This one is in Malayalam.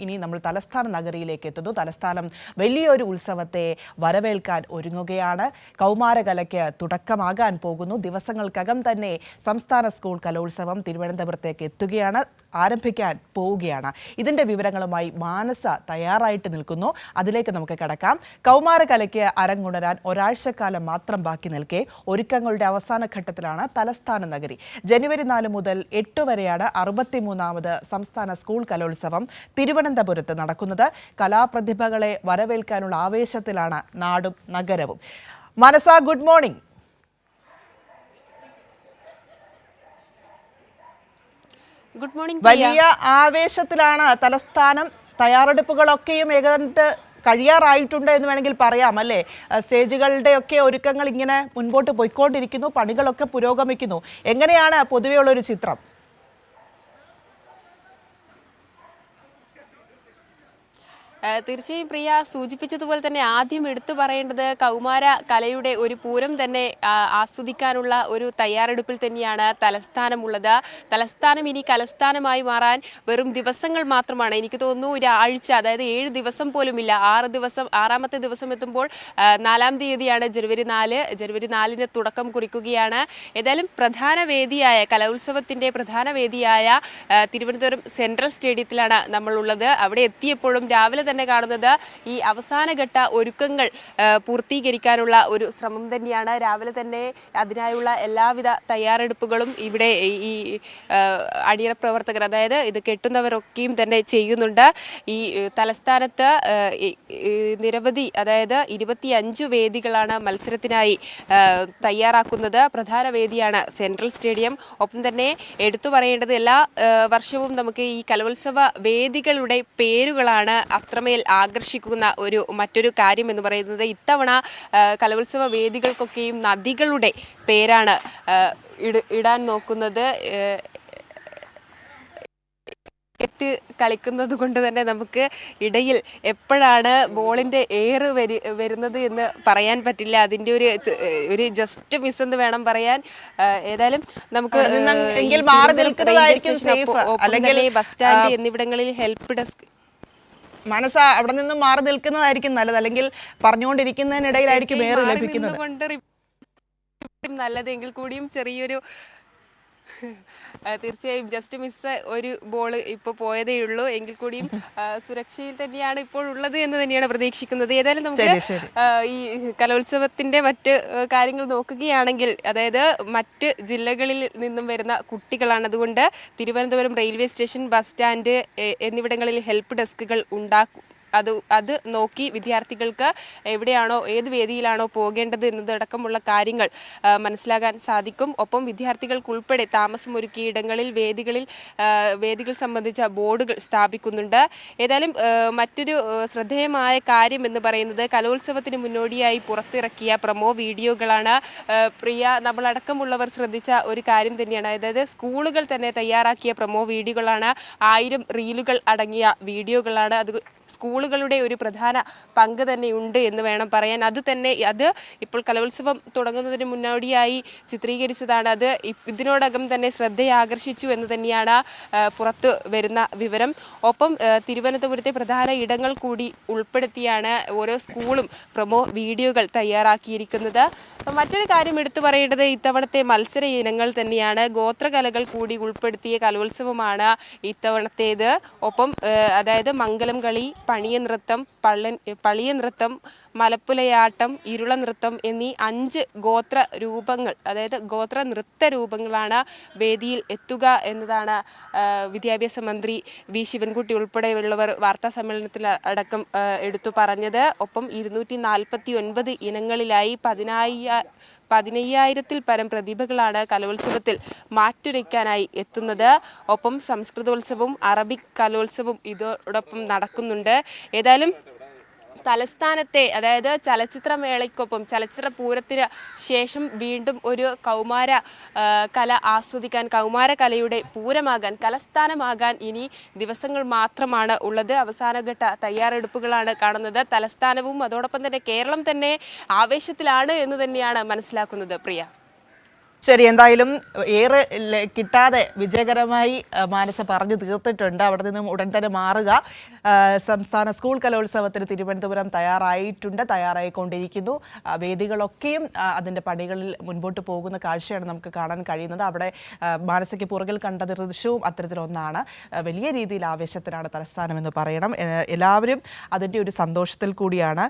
ഇനി നമ്മൾ തലസ്ഥാന നഗരിയിലേക്ക് എത്തുന്നു. തലസ്ഥാനം വലിയൊരു ഉത്സവത്തെ വരവേൽക്കാൻ ഒരുങ്ങുകയാണ്. കൗമാരകലയ്ക്ക് തുടക്കമാകാൻ പോകുന്നു. ദിവസങ്ങൾക്കകം തന്നെ സംസ്ഥാന സ്കൂൾ കലോത്സവം തിരുവനന്തപുരത്തേക്ക് എത്തുകയാണ്, ആരംഭിക്കാൻ പോവുകയാണ്. ഇതിന്റെ വിവരങ്ങളുമായി മാനസ തയ്യാറായിട്ട് നിൽക്കുന്നു. അതിലേക്ക് നമുക്ക് കടക്കാം. കൗമാരകലയ്ക്ക് അരങ്ങുണരാൻ ഒരാഴ്ചക്കാലം മാത്രം ബാക്കി നിൽക്കെ ഒരുക്കങ്ങളുടെ അവസാന ഘട്ടത്തിലാണ് തലസ്ഥാന നഗരി. ജനുവരി 4 മുതൽ 8 വരെയാണ് 63ാമത് സംസ്ഥാന സ്കൂൾ കലോത്സവം തിരുവനന്തപുരത്ത് നടക്കുന്നത്. കലാപ്രതിഭകളെ വരവേൽക്കാനുള്ള ആവേശത്തിലാണ് നാടും നഗരവും. മനസ, ഗുഡ് മോർണിംഗ്. Good morning. വലിയ ആവേശത്തിലാണ് തലസ്ഥാനം. തയ്യാറെടുപ്പുകളൊക്കെയും ഏതാണ്ട് കഴിയാറായിട്ടുണ്ട് എന്ന് വേണമെങ്കിൽ പറയാം, അല്ലേ? സ്റ്റേജുകളുടെയൊക്കെ ഒരുക്കങ്ങൾ ഇങ്ങനെ മുൻപോട്ട് പോയിക്കൊണ്ടിരിക്കുന്നു, പണികളൊക്കെ പുരോഗമിക്കുന്നു. എങ്ങനെയാണ് പൊതുവെയുള്ളൊരു ചിത്രം? തീർച്ചയായും പ്രിയ സൂചിപ്പിച്ചതുപോലെ തന്നെ ആദ്യം എടുത്തു പറയേണ്ടത് കൗമാര കലയുടെ ഒരു പൂരം തന്നെ ആസ്വദിക്കാനുള്ള ഒരു തയ്യാറെടുപ്പിൽ തന്നെയാണ് തലസ്ഥാനമുള്ളത്. തലസ്ഥാനം ഇനി കലസ്ഥാനമായി മാറാൻ വെറും ദിവസങ്ങൾ മാത്രമാണ്. എനിക്ക് തോന്നുന്നു ഒരാഴ്ച, അതായത് 7 ദിവസം പോലുമില്ല. 6 ദിവസം, 6ാമത്തെ ദിവസം എത്തുമ്പോൾ 4-ാം തീയതിയാണ് ജനുവരി 4-ന് തുടക്കം കുറിക്കുകയാണ്. ഏതായാലും പ്രധാന വേദിയായ കലോത്സവത്തിന്റെ പ്രധാന വേദിയായ തിരുവനന്തപുരം സെൻട്രൽ സ്റ്റേഡിയത്തിലാണ് നമ്മളുള്ളത്. അവിടെ എത്തിയപ്പോഴും രാവിലെ തന്നെ കാണുന്നത് ഈ അവസാനഘട്ട ഒരുക്കങ്ങൾ പൂർത്തീകരിക്കാനുള്ള ഒരു ശ്രമം തന്നെയാണ്. രാവിലെ തന്നെ അതിനായുള്ള എല്ലാവിധ തയ്യാറെടുപ്പുകളും ഇവിടെ ഈ അണിയറ പ്രവർത്തകർ, അതായത് ഇത് കെട്ടുന്നവരൊക്കെയും തന്നെ ചെയ്യുന്നുണ്ട്. ഈ തലസ്ഥാനത്ത് നിരവധി, അതായത് 25 വേദികളാണ് മത്സരത്തിനായി തയ്യാറാക്കുന്നത്. പ്രധാന വേദിയാണ് സെൻട്രൽ സ്റ്റേഡിയം. ഒപ്പം തന്നെ എടുത്തു പറയേണ്ടത് എല്ലാ വർഷവും നമുക്ക് ഈ കലോത്സവ വേദികളുടെ പേരുകളാണ് അത്രമേൽ ആകർഷിക്കുന്ന മറ്റൊരു കാര്യം എന്ന് പറയുന്നത്. ഇത്തവണ കലോത്സവ വേദികൾക്കൊക്കെയും നദികളുടെ പേരാണ് ഇടാൻ നോക്കുന്നത്. ക്രിക്കറ്റ് കളിക്കുന്നത് കൊണ്ട് തന്നെ നമുക്ക് ഇടയിൽ എപ്പോഴാണ് ബോളിന്റെ എയർ വരുന്നത് എന്ന് പറയാൻ പറ്റില്ല. അതിന്റെ ഒരു ജസ്റ്റ് മിസ് എന്ന് വേണം പറയാൻ. ഏതായാലും നമുക്ക് ബസ് സ്റ്റാൻഡ് എന്നിവിടങ്ങളിൽ ഹെൽപ്പ് ഡെസ്ക് മനസ്സ അവിടെ നിന്നും മാറി നിൽക്കുന്നതായിരിക്കും നല്ലത്, അല്ലെങ്കിൽ പറഞ്ഞുകൊണ്ടിരിക്കുന്നതിനിടയിലായിരിക്കും ഏറെ ലഭിക്കുന്നത് നല്ലതെങ്കിൽ കൂടിയും ചെറിയൊരു തീർച്ചയായും ജസ്റ്റ് മിസ് ഒരു ബോൾ ഇപ്പോൾ പോയതേ ഉള്ളൂ. എങ്കിൽ കൂടിയും സുരക്ഷയിൽ തന്നെയാണ് ഇപ്പോൾ ഉള്ളത് എന്ന് തന്നെയാണ് പ്രതീക്ഷിക്കുന്നത്. ഏതായാലും നമുക്ക് ഈ കലോത്സവത്തിന്റെ മറ്റ് കാര്യങ്ങൾ നോക്കുകയാണെങ്കിൽ, അതായത് മറ്റ് ജില്ലകളിൽ നിന്നും വരുന്ന കുട്ടികളാണ്. അതുകൊണ്ട് Thiruvananthapuram railway station, bus stand എന്നിവിടങ്ങളിൽ ഹെൽപ്പ് ഡെസ്കുകൾ ഉണ്ടാക്കും. അത് നോക്കി വിദ്യാർത്ഥികൾക്ക് എവിടെയാണോ, ഏത് വേദിയിലാണോ പോകേണ്ടത് എന്നതടക്കമുള്ള കാര്യങ്ങൾ മനസ്സിലാക്കാൻ സാധിക്കും. ഒപ്പം വിദ്യാർത്ഥികൾക്കുൾപ്പെടെ താമസമൊരുക്കിയ ഇടങ്ങളിൽ വേദികൾ സംബന്ധിച്ച ബോർഡുകൾ സ്ഥാപിക്കുന്നുണ്ട്. ഏതായാലും മറ്റൊരു ശ്രദ്ധേയമായ കാര്യം എന്ന് പറയുന്നത് കലോത്സവത്തിന് മുന്നോടിയായി പുറത്തിറക്കിയ പ്രൊമോ വീഡിയോകളാണ്. പ്രിയ, നമ്മളടക്കമുള്ളവർ ശ്രദ്ധിച്ച ഒരു കാര്യം തന്നെയാണ്. അതായത് സ്കൂളുകൾ തന്നെ തയ്യാറാക്കിയ പ്രൊമോ വീഡിയോകളാണ്. 1000 റീലുകൾ അടങ്ങിയ വീഡിയോകളാണ്. അത് സ്കൂളുകളുടെ ഒരു പ്രധാന പങ്ക് തന്നെയുണ്ട് എന്ന് വേണം പറയാൻ. അത് ഇപ്പോൾ കലോത്സവം തുടങ്ങുന്നതിന് മുന്നോടിയായി ചിത്രീകരിച്ചതാണ്. അത് ഇതിനോടകം തന്നെ ശ്രദ്ധയാകർഷിച്ചു എന്ന് തന്നെയാണ് പുറത്തു വരുന്ന വിവരം. ഒപ്പം തിരുവനന്തപുരത്തെ പ്രധാന ഇടങ്ങൾ കൂടി ഉൾപ്പെടുത്തിയാണ് ഓരോ സ്കൂളും പ്രൊമോ വീഡിയോകൾ തയ്യാറാക്കിയിരിക്കുന്നത്. മറ്റൊരു കാര്യം എടുത്തു പറയേണ്ടത് ഇത്തവണത്തെ മത്സര ഇനങ്ങൾ തന്നെയാണ്. ഗോത്രകലകൾ കൂടി ഉൾപ്പെടുത്തിയ കലോത്സവമാണ് ഇത്തവണത്തേത്. ഒപ്പം അതായത് മംഗലം കളി, പളിയ നൃത്തം, മലപ്പുലയാട്ടം, ഇരുള നൃത്തം എന്നീ 5 ഗോത്ര രൂപങ്ങൾ, അതായത് ഗോത്ര നൃത്ത രൂപങ്ങളാണ് വേദിയിൽ എത്തുക എന്നതാണ് വിദ്യാഭ്യാസ മന്ത്രി വി ശിവൻകുട്ടി ഉൾപ്പെടെയുള്ളവർ വാർത്താ സമ്മേളനത്തിൽ അടക്കം എടുത്തു പറഞ്ഞത്. ഒപ്പം 249 ഇനങ്ങളിലായി 15,000-ൽ പരം പ്രതിഭകളാണ് കലോത്സവത്തിൽ മാറ്റുരയ്ക്കാനായി എത്തുന്നത്. ഒപ്പം സംസ്കൃതോത്സവവും അറബിക് കലോത്സവവും ഇതോടൊപ്പം നടക്കുന്നുണ്ട്. ഏതായാലും തലസ്ഥാനത്തെ, അതായത് ചലച്ചിത്രമേളയ്ക്കൊപ്പം ചലച്ചിത്ര പൂരത്തിന് ശേഷം വീണ്ടും ഒരു കൗമാര കല ആസ്വദിക്കാൻ, കൗമാര കലയുടെ പൂരമാകാൻ, കലസ്ഥാനമാകാൻ ഇനി ദിവസങ്ങൾ മാത്രമാണ് ഉള്ളത്. അവസാനഘട്ട തയ്യാറെടുപ്പുകളാണ് കാണുന്നത്. തലസ്ഥാനവും അതോടൊപ്പം തന്നെ കേരളം തന്നെ ആവേശത്തിലാണ് എന്ന് തന്നെയാണ് മനസ്സിലാക്കുന്നത്. പ്രിയ. ശരി, എന്തായാലും ഏറെ കിട്ടാതെ വിജയകരമായി മാനസ പറഞ്ഞു തീർത്തിട്ടുണ്ട്. അവിടെ നിന്നും ഉടൻ തന്നെ മാറുക. സംസ്ഥാന സ്കൂൾ കലോത്സവത്തിന് തിരുവനന്തപുരം തയ്യാറായിക്കൊണ്ടിരിക്കുന്നു. വേദികളൊക്കെയും അതിൻ്റെ പണികളിൽ മുൻപോട്ട് പോകുന്ന കാഴ്ചയാണ് നമുക്ക് കാണാൻ കഴിയുന്നത്. അവിടെ മാനസയ്ക്ക് പുറകിൽ കണ്ട ദൃശ്യവും അത്തരത്തിലൊന്നാണ്. വലിയ രീതിയിൽ ആവേശത്തിലാണ് തലസ്ഥാനം എന്ന് പറയണം. എല്ലാവരും അതിൻ്റെ ഒരു സന്തോഷത്തിൽ കൂടിയാണ്.